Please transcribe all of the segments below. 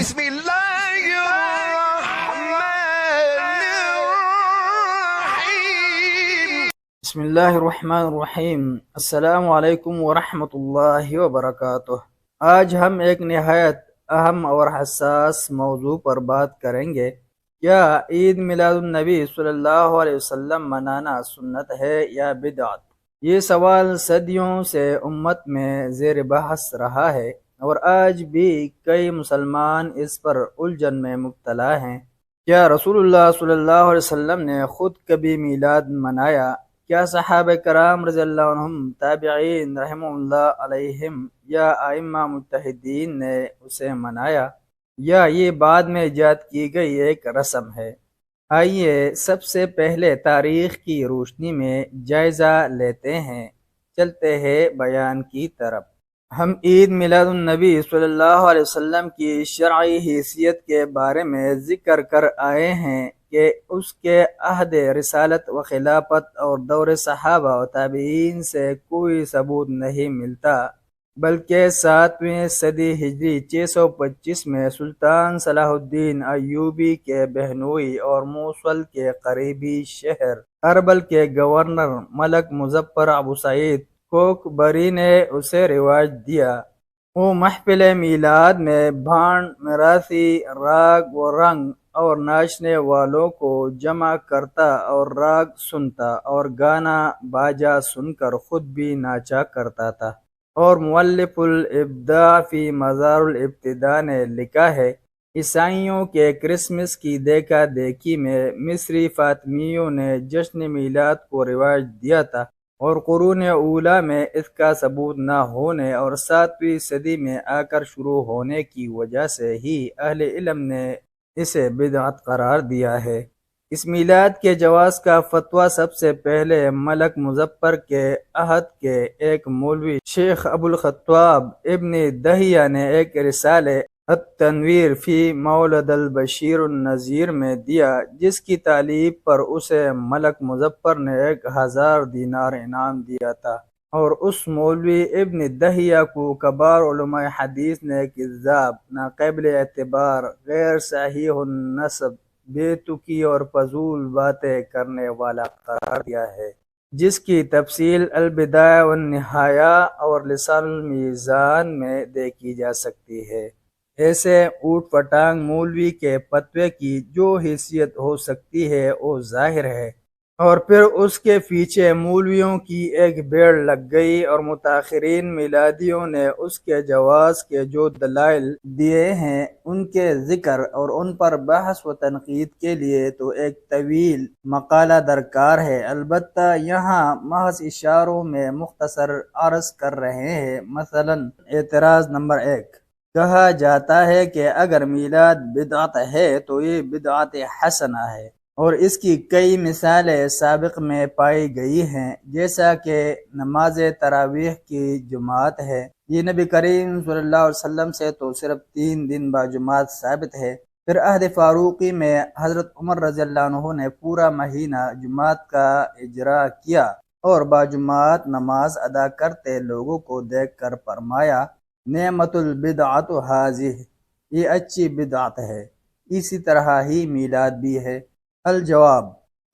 بسم الله الرحمن الرحيم. بسم اللہ الرحمن الرحیم۔ السلام علیکم ورحمۃ اللہ وبرکاتہ۔ آج ہم ایک نہایت اہم اور حساس موضوع پر بات کریں گے۔ کیا عید میلاد النبی صلی اللہ علیہ وسلم منانا سنت ہے یا بدعت؟ یہ سوال صدیوں سے امت میں زیر بحث رہا ہے اور آج بھی کئی مسلمان اس پر الجھن میں مبتلا ہیں۔ کیا رسول اللہ صلی اللہ علیہ وسلم نے خود کبھی میلاد منایا؟ کیا صحابہ کرام رضی اللہ عنہم، تابعین رحمہ اللہ علیہم یا ائمہ مجتہدین نے اسے منایا، یا یہ بعد میں ایجاد کی گئی ایک رسم ہے؟ آئیے سب سے پہلے تاریخ کی روشنی میں جائزہ لیتے ہیں، چلتے ہیں بیان کی طرف۔ ہم عید میلاد النبی صلی اللہ علیہ وسلم کی شرعی حیثیت کے بارے میں ذکر کر آئے ہیں کہ اس کے عہد رسالت و خلافت اور دور صحابہ و تابعین سے کوئی ثبوت نہیں ملتا، بلکہ 7ویں صدی ہجری 625 میں سلطان صلاح الدین ایوبی کے بہنوئی اور موصل کے قریبی شہر اربل کے گورنر ملک مظفر ابو سعید کوکبری نے اسے رواج دیا۔ وہ محفل میلاد میں بھانڈ، میراثی، راگ و رنگ اور ناچنے والوں کو جمع کرتا اور راگ سنتا اور گانا باجا سن کر خود بھی ناچا کرتا تھا۔ اور مؤلف الابداع فی مزار الابتداء نے لکھا ہے، عیسائیوں کے کرسمس کی دیکھا دیکھی میں مصری فاطمیوں نے جشن میلاد کو رواج دیا تھا، اور قرون اولیٰ میں اس کا ثبوت نہ ہونے اور 7ویں صدی میں آ کر شروع ہونے کی وجہ سے ہی اہل علم نے اسے بدعت قرار دیا ہے۔ اس میلاد کے جواز کا فتویٰ سب سے پہلے ملک مظفر کے عہد کے ایک مولوی شیخ ابو الخطاب ابن دہیہ نے ایک رسالے التنویر فی مولد البشیر النذیر میں دیا، جس کی تالیف پر اسے ملک مظفر نے 1000 دینار انعام دیا تھا، اور اس مولوی ابن دہیہ کو کبار علماء حدیث نے کذاب، ناقابل اعتبار، غیر صحیح النسب، بے تکی اور فضول باتیں کرنے والا قرار دیا ہے، جس کی تفصیل البدایہ والنہایہ اور لسان المیزان میں دیکھی جا سکتی ہے۔ ایسے اوٹ پٹانگ مولوی کے فتوے کی جو حیثیت ہو سکتی ہے وہ ظاہر ہے، اور پھر اس کے پیچھے مولویوں کی ایک بھیڑ لگ گئی، اور متاخرین میلادیوں نے اس کے جواز کے جو دلائل دیے ہیں ان کے ذکر اور ان پر بحث و تنقید کے لیے تو ایک طویل مقالہ درکار ہے۔ البتہ یہاں محض اشاروں میں مختصر عرض کر رہے ہیں۔ مثلا اعتراض نمبر 1، کہا جاتا ہے کہ اگر میلاد بدعت ہے تو یہ بدعت حسنہ ہے، اور اس کی کئی مثالیں سابق میں پائی گئی ہیں، جیسا کہ نماز تراویح کی جماعت ہے۔ یہ نبی کریم صلی اللہ علیہ وسلم سے تو صرف 3 دن باجماعت ثابت ہے۔ پھر عہد فاروقی میں حضرت عمر رضی اللہ عنہ نے پورا مہینہ جماعت کا اجرا کیا اور باجماعت نماز ادا کرتے لوگوں کو دیکھ کر فرمایا، نعمت البدعۃ ھذہ، یہ اچھی بدعت ہے۔ اسی طرح ہی میلاد بھی ہے۔ الجواب،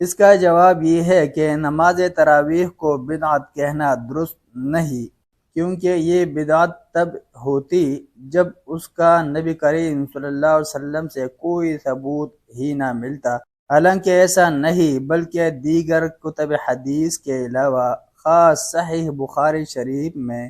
اس کا جواب یہ ہے کہ نماز تراویح کو بدعت کہنا درست نہیں، کیونکہ یہ بدعت تب ہوتی جب اس کا نبی کریم صلی اللہ علیہ وسلم سے کوئی ثبوت ہی نہ ملتا۔ حالانکہ ایسا نہیں، بلکہ دیگر کتب حدیث کے علاوہ خاص صحیح بخاری شریف میں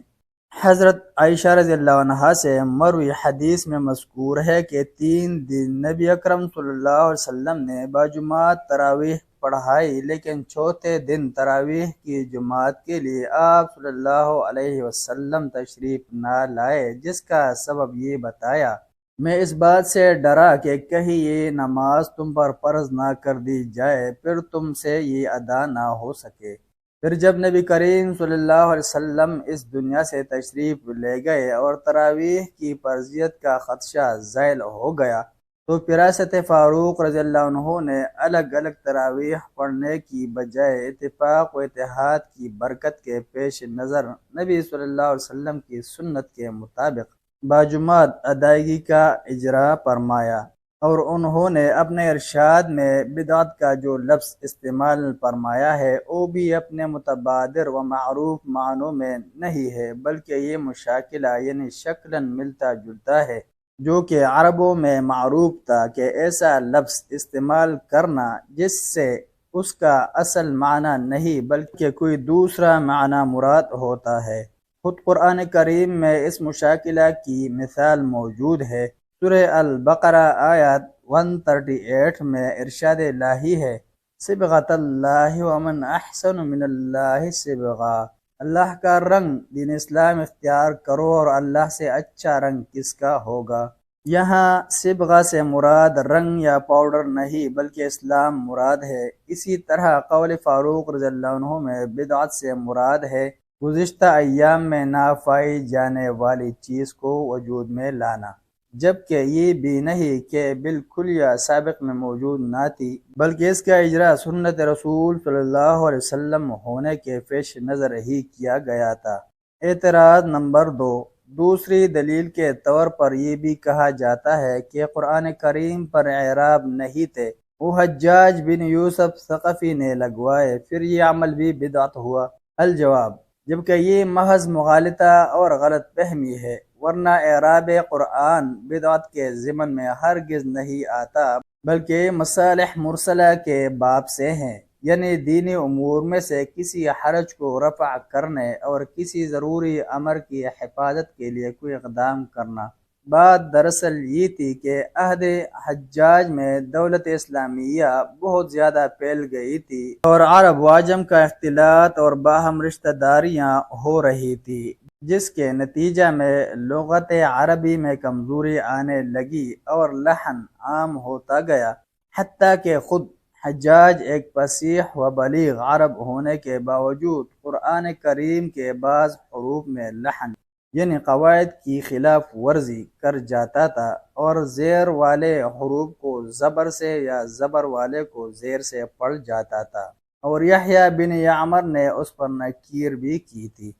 حضرت عائشہ رضی اللہ عنہا سے مروی حدیث میں مذکور ہے کہ 3 دن نبی اکرم صلی اللہ علیہ وسلم نے باجماعت تراویح پڑھائی، لیکن چوتھے دن تراویح کی جماعت کے لیے آپ صلی اللہ علیہ وسلم تشریف نہ لائے، جس کا سبب یہ بتایا، میں اس بات سے ڈرا کہ کہیں یہ نماز تم پر فرض نہ کر دی جائے، پھر تم سے یہ ادا نہ ہو سکے۔ پھر جب نبی کریم صلی اللہ علیہ وسلم اس دنیا سے تشریف لے گئے اور تراویح کی فرضیت کا خدشہ زائل ہو گیا، تو فراست فاروق رضی اللہ عنہ نے الگ الگ تراویح پڑھنے کی بجائے اتفاق و اتحاد کی برکت کے پیش نظر نبی صلی اللہ علیہ وسلم کی سنت کے مطابق باجماعت ادائیگی کا اجرا فرمایا، اور انہوں نے اپنے ارشاد میں بدعت کا جو لفظ استعمال فرمایا ہے وہ بھی اپنے متبادر و معروف معنوں میں نہیں ہے، بلکہ یہ مشاکلہ یعنی شکلاً ملتا جلتا ہے، جو کہ عربوں میں معروف تھا کہ ایسا لفظ استعمال کرنا جس سے اس کا اصل معنی نہیں بلکہ کوئی دوسرا معنی مراد ہوتا ہے۔ خود قرآن کریم میں اس مشاکلہ کی مثال موجود ہے۔ سورہ البقرہ آیت 138 میں ارشاد الہی ہے، صبغۃ اللہ ومن احسن من اللہ صبغہ، اللہ کا رنگ دین اسلام اختیار کرو اور اللہ سے اچھا رنگ کس کا ہوگا۔ یہاں صبغہ سے مراد رنگ یا پاؤڈر نہیں بلکہ اسلام مراد ہے۔ اسی طرح قول فاروق رضی اللہ عنہ میں بدعت سے مراد ہے گزشتہ ایام میں نہ پائی جانے والی چیز کو وجود میں لانا، جبکہ یہ بھی نہیں کہ بالکل یا سابق میں موجود نہ تھی، بلکہ اس کا اجرا سنت رسول صلی اللہ علیہ وسلم ہونے کے پیش نظر ہی کیا گیا تھا۔ اعتراض نمبر 2، دوسری دلیل کے طور پر یہ بھی کہا جاتا ہے کہ قرآن کریم پر اعراب نہیں تھے، وہ حجاج بن یوسف ثقفی نے لگوائے، پھر یہ عمل بھی بدعت ہوا۔ الجواب، جبکہ یہ محض مغالطہ اور غلط فہمی ہے، ورنہ اعراب قرآن بدعت کے ضمن میں ہرگز نہیں آتا، بلکہ مصالح مرسلہ کے باب سے ہیں، یعنی دینی امور میں سے کسی حرج کو رفع کرنے اور کسی ضروری امر کی حفاظت کے لیے کوئی اقدام کرنا۔ بات دراصل یہ تھی کہ عہد حجاج میں دولت اسلامیہ بہت زیادہ پھیل گئی تھی اور عرب و عجم کا اختلاط اور باہم رشتہ داریاں ہو رہی تھی، جس کے نتیجہ میں لغت عربی میں کمزوری آنے لگی اور لحن عام ہوتا گیا، حتیٰ کہ خود حجاج ایک فصیح و بلیغ عرب ہونے کے باوجود قرآن کریم کے بعض حروف میں لحن یعنی قواعد کی خلاف ورزی کر جاتا تھا، اور زیر والے حروف کو زبر سے یا زبر والے کو زیر سے پڑھ جاتا تھا، اور یحییٰ بن یعمر نے اس پر نکیر بھی کی تھی۔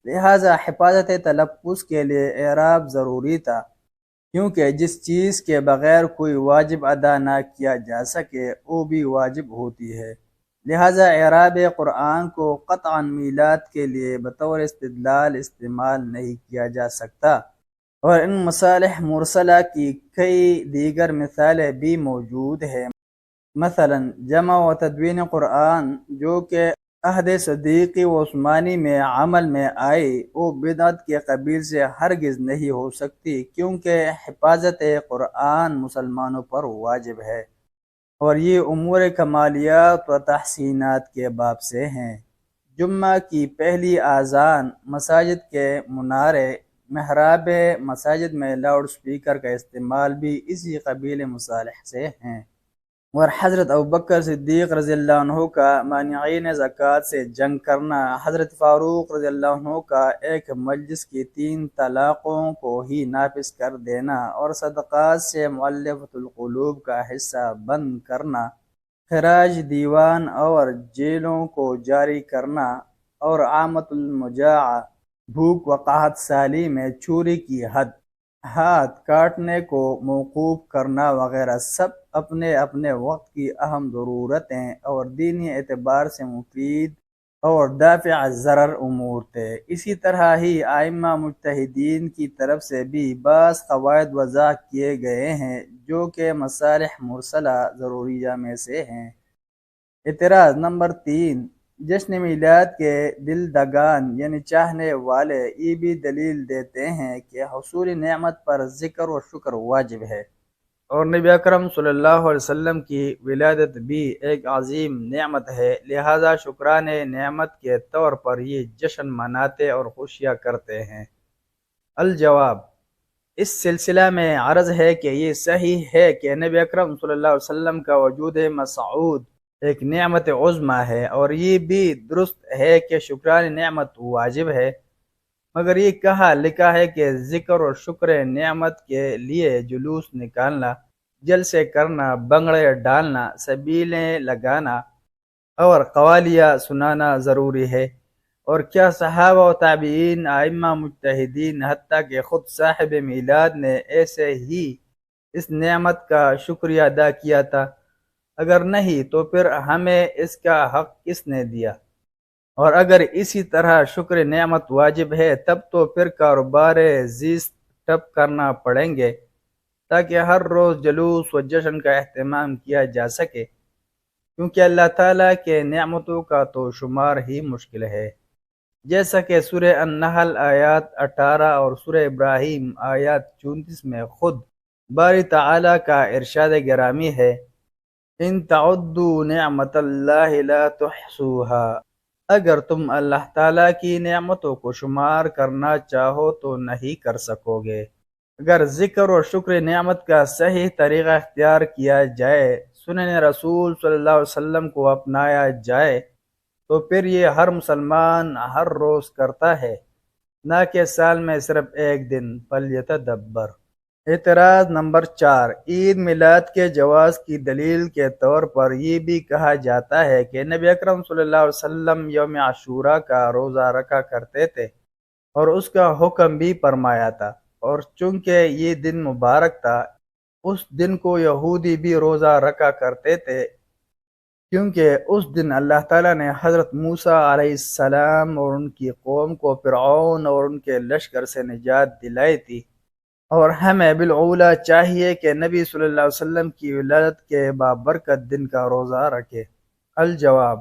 لہٰذا حفاظت تلفظ کے لیے اعراب ضروری تھا، کیونکہ جس چیز کے بغیر کوئی واجب ادا نہ کیا جا سکے وہ بھی واجب ہوتی ہے۔ لہٰذا اعراب قرآن کو قطعاً میلاد کے لیے بطور استدلال استعمال نہیں کیا جا سکتا، اور ان مصالح مرسلہ کی کئی دیگر مثالیں بھی موجود ہیں۔ مثلا جمع و تدوین قرآن جو کہ عہد صدیقی و عثمانی میں عمل میں آئی، وہ بدعت کے قبیل سے ہرگز نہیں ہو سکتی، کیونکہ حفاظت قرآن مسلمانوں پر واجب ہے، اور یہ امور کمالیات و تحسینات کے باب سے ہیں۔ جمعہ کی پہلی اذان، مساجد کے منارے، محراب مساجد میں لاؤڈ سپیکر کا استعمال بھی اسی قبیل مصالح سے ہیں، اور حضرت ابوبکر صدیق رضی اللہ عنہ کا مانعین زکوٰۃ سے جنگ کرنا، حضرت فاروق رضی اللہ عنہ کا ایک مجلس کی 3 طلاقوں کو ہی نافذ کر دینا، اور صدقات سے مؤلفۃ القلوب کا حصہ بند کرنا، خراج دیوان اور جیلوں کو جاری کرنا، اور عامۃ المجاعہ بھوک و قحط سالی میں چوری کی حد، ہاتھ کاٹنے کو موقوف کرنا وغیرہ سب اپنے اپنے وقت کی اہم ضرورتیں اور دینی اعتبار سے مفید اور دافع ضرر امور تھے۔ اسی طرح ہی ائمہ مجتہدین کی طرف سے بھی بعض قواعد وضع کیے گئے ہیں جو کہ مصالح مرسلہ ضروریہ میں سے ہیں۔ اعتراض نمبر 3، جشن میلاد کے دلدگان یعنی چاہنے والے یہ بھی دلیل دیتے ہیں کہ حصول نعمت پر ذکر و شکر واجب ہے، اور نبی اکرم صلی اللہ علیہ وسلم کی ولادت بھی ایک عظیم نعمت ہے، لہذا شکران نعمت کے طور پر یہ جشن مناتے اور خوشیاں کرتے ہیں۔ الجواب، اس سلسلہ میں عرض ہے کہ یہ صحیح ہے کہ نبی اکرم صلی اللہ علیہ وسلم کا وجود مسعود ایک نعمت عظمی ہے، اور یہ بھی درست ہے کہ شکران نعمت واجب ہے، مگر یہ کہا لکھا ہے کہ ذکر اور شکر نعمت کے لیے جلوس نکالنا، جلسے کرنا، بنگڑے ڈالنا، سبیلیں لگانا اور قوالیاں سنانا ضروری ہے، اور کیا صحابہ و تابعین، ائمہ مجتہدین، حتیٰ کہ خود صاحب میلاد نے ایسے ہی اس نعمت کا شکریہ ادا کیا تھا؟ اگر نہیں تو پھر ہمیں اس کا حق کس نے دیا؟ اور اگر اسی طرح شکر نعمت واجب ہے، تب تو پھر کاروبار زیست ٹھپ کرنا پڑیں گے تاکہ ہر روز جلوس و جشن کا اہتمام کیا جا سکے، کیونکہ اللہ تعالیٰ کے نعمتوں کا تو شمار ہی مشکل ہے، جیسا کہ سورہ النحل آیات 18 اور سورہ ابراہیم آیات 34 میں خود باری تعالیٰ کا ارشاد گرامی ہے، ان تعدوا نعمت اللہ لا تحصوها، اگر تم اللہ تعالیٰ کی نعمتوں کو شمار کرنا چاہو تو نہیں کر سکو گے۔ اگر ذکر و شکر نعمت کا صحیح طریقہ اختیار کیا جائے، سنن رسول صلی اللہ علیہ وسلم کو اپنایا جائے، تو پھر یہ ہر مسلمان ہر روز کرتا ہے، نہ کہ سال میں صرف ایک دن۔ فلیتدبر۔ اعتراض نمبر 4، عید میلاد کے جواز کی دلیل کے طور پر یہ بھی کہا جاتا ہے کہ نبی اکرم صلی اللہ علیہ وسلم یوم عاشوراء کا روزہ رکھا کرتے تھے اور اس کا حکم بھی فرمایا تھا، اور چونکہ یہ دن مبارک تھا، اس دن کو یہودی بھی روزہ رکھا کرتے تھے، کیونکہ اس دن اللہ تعالیٰ نے حضرت موسیٰ علیہ السلام اور ان کی قوم کو فرعون اور ان کے لشکر سے نجات دلائی تھی، اور ہمیں بالعولا چاہیے کہ نبی صلی اللہ علیہ وسلم کی ولادت کے بابرکت دن کا روزہ رکھے۔ الجواب،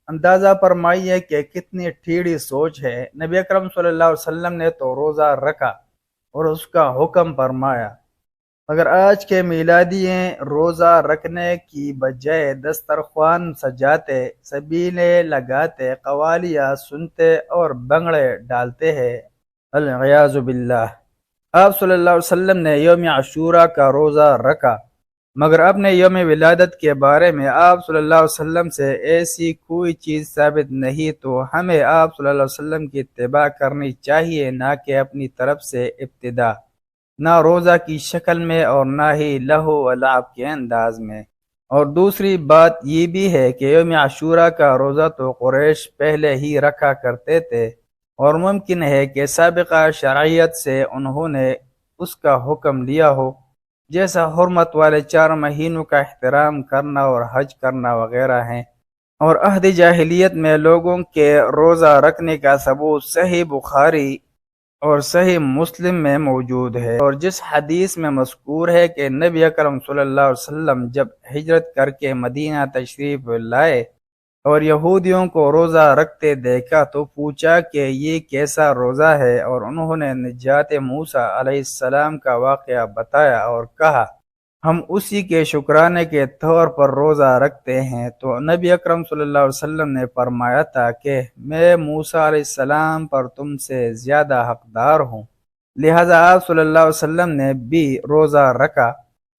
اندازہ فرمائیے کہ کتنی ٹھیڑی سوچ ہے۔ نبی اکرم صلی اللہ علیہ وسلم نے تو روزہ رکھا اور اس کا حکم فرمایا، مگر آج کے میلادییں روزہ رکھنے کی بجائے دسترخوان سجاتے، سبیلے لگاتے، قوالیاں سنتے اور بنگڑے ڈالتے ہیں، العیاذ باللہ۔ آپ صلی اللہ علیہ وسلم نے یوم عاشوراء کا روزہ رکھا، مگر اپنے یوم ولادت کے بارے میں آپ صلی اللہ علیہ وسلم سے ایسی کوئی چیز ثابت نہیں، تو ہمیں آپ صلی اللہ علیہ وسلم کی اتباع کرنی چاہیے، نہ کہ اپنی طرف سے ابتداء، نہ روزہ کی شکل میں اور نہ ہی لہو و لعب کے انداز میں۔ اور دوسری بات یہ بھی ہے کہ یوم عاشوراء کا روزہ تو قریش پہلے ہی رکھا کرتے تھے، اور ممکن ہے کہ سابقہ شرعیت سے انہوں نے اس کا حکم لیا ہو، جیسا حرمت والے 4 مہینوں کا احترام کرنا اور حج کرنا وغیرہ ہیں۔ اور عہد جاہلیت میں لوگوں کے روزہ رکھنے کا ثبوت صحیح بخاری اور صحیح مسلم میں موجود ہے، اور جس حدیث میں مذکور ہے کہ نبی اکرم صلی اللہ علیہ وسلم جب ہجرت کر کے مدینہ تشریف لائے اور یہودیوں کو روزہ رکھتے دیکھا تو پوچھا کہ یہ کیسا روزہ ہے، اور انہوں نے نجات موسیٰ علیہ السلام کا واقعہ بتایا اور کہا ہم اسی کے شکرانے کے طور پر روزہ رکھتے ہیں، تو نبی اکرم صلی اللہ علیہ وسلم نے فرمایا تھا کہ میں موسیٰ علیہ السلام پر تم سے زیادہ حقدار ہوں، لہذا آپ صلی اللہ علیہ وسلم نے بھی روزہ رکھا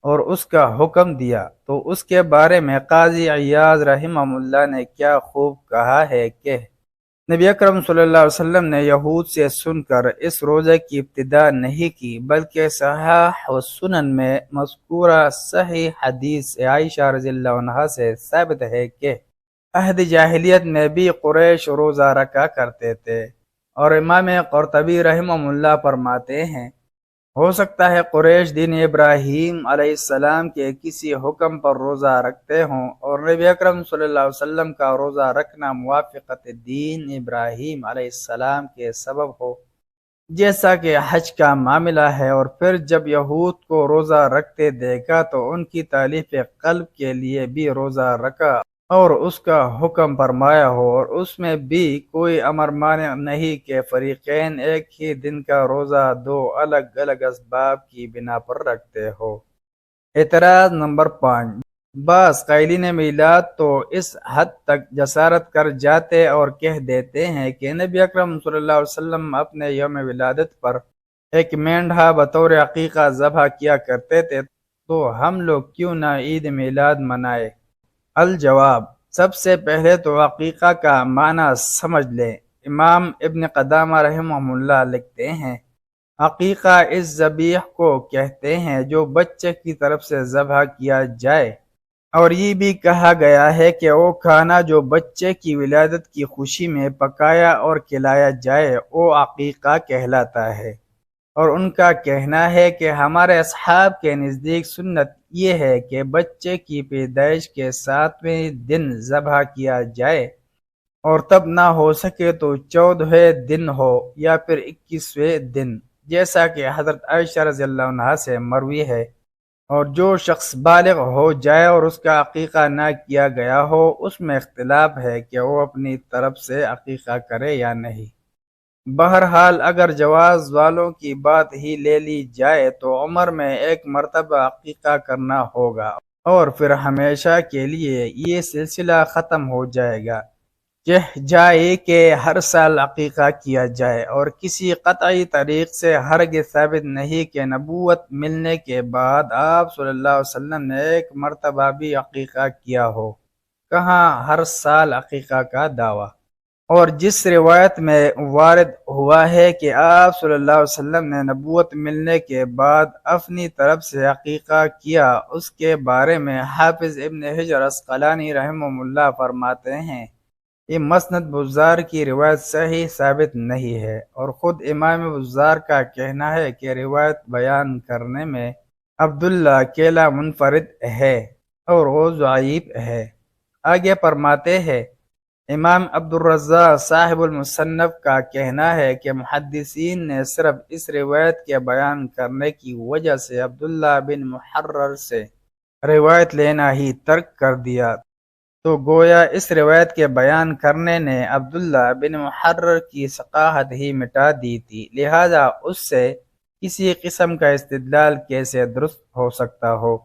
اور اس کا حکم دیا۔ تو اس کے بارے میں قاضی عیاض رحمہ اللہ نے کیا خوب کہا ہے کہ نبی اکرم صلی اللہ علیہ وسلم نے یہود سے سن کر اس روزے کی ابتدا نہیں کی، بلکہ صحاح و سنن میں مذکورہ صحیح حدیث عائشہ رضی اللہ عنہا سے ثابت ہے کہ عہد جاہلیت میں بھی قریش روزہ رکھا کرتے تھے، اور امام قرطبی رحمہ اللہ فرماتے ہیں ہو سکتا ہے قریش دین ابراہیم علیہ السلام کے کسی حکم پر روزہ رکھتے ہوں، اور نبی اکرم صلی اللہ علیہ وسلم کا روزہ رکھنا موافقت دین ابراہیم علیہ السلام کے سبب ہو، جیسا کہ حج کا معاملہ ہے۔ اور پھر جب یہود کو روزہ رکھتے دیکھا تو ان کی تالیف قلب کے لیے بھی روزہ رکھا اور اس کا حکم فرمایا ہو، اور اس میں بھی کوئی امر مانع نہیں کہ فریقین ایک ہی دن کا روزہ 2 الگ الگ اسباب کی بنا پر رکھتے ہو۔ اعتراض نمبر 5، بعض قائلین میلاد تو اس حد تک جسارت کر جاتے اور کہہ دیتے ہیں کہ نبی اکرم صلی اللہ علیہ وسلم اپنے یوم ولادت پر ایک مینڈھا بطور عقیقہ ذبح کیا کرتے تھے، تو ہم لوگ کیوں نہ عید میلاد منائے؟ الجواب، سب سے پہلے تو عقیقہ کا معنی سمجھ لیں۔ امام ابن قدامہ رحمہ اللہ لکھتے ہیں عقیقہ اس ذبیح کو کہتے ہیں جو بچے کی طرف سے ذبح کیا جائے، اور یہ بھی کہا گیا ہے کہ وہ کھانا جو بچے کی ولادت کی خوشی میں پکایا اور کھلایا جائے وہ عقیقہ کہلاتا ہے۔ اور ان کا کہنا ہے کہ ہمارے اصحاب کے نزدیک سنت یہ ہے کہ بچے کی پیدائش کے 7ویں دن ذبح کیا جائے، اور تب نہ ہو سکے تو 14ویں دن ہو یا پھر 21ویں دن، جیسا کہ حضرت عائشہ رضی اللہ عنہا سے مروی ہے۔ اور جو شخص بالغ ہو جائے اور اس کا عقیقہ نہ کیا گیا ہو، اس میں اختلاف ہے کہ وہ اپنی طرف سے عقیقہ کرے یا نہیں۔ بہرحال اگر جواز والوں کی بات ہی لے لی جائے تو عمر میں ایک مرتبہ عقیقہ کرنا ہوگا، اور پھر ہمیشہ کے لیے یہ سلسلہ ختم ہو جائے گا۔ جائے کہ ہر سال عقیقہ کیا جائے، اور کسی قطعی طریق سے ہرگز ثابت نہیں کہ نبوت ملنے کے بعد آپ صلی اللہ علیہ وسلم نے ایک مرتبہ بھی عقیقہ کیا ہو۔ کہاں ہر سال عقیقہ کا دعویٰ؟ اور جس روایت میں وارد ہوا ہے کہ آپ صلی اللہ علیہ وسلم نے نبوت ملنے کے بعد اپنی طرف سے عقیقہ کیا، اس کے بارے میں حافظ ابن حجر عسقلانی رحمہ اللہ فرماتے ہیں یہ مسند بزار کی روایت صحیح ثابت نہیں ہے، اور خود امام بزار کا کہنا ہے کہ روایت بیان کرنے میں عبداللہ اکیلا منفرد ہے اور وہ ضعیف ہے۔ آگے فرماتے ہیں امام عبدالرزاق صاحب المصنف کا کہنا ہے کہ محدثین نے صرف اس روایت کے بیان کرنے کی وجہ سے عبداللہ بن محرر سے روایت لینا ہی ترک کر دیا، تو گویا اس روایت کے بیان کرنے نے عبداللہ بن محرر کی ثقافت ہی مٹا دی تھی، لہذا اس سے کسی قسم کا استدلال کیسے درست ہو سکتا ہو۔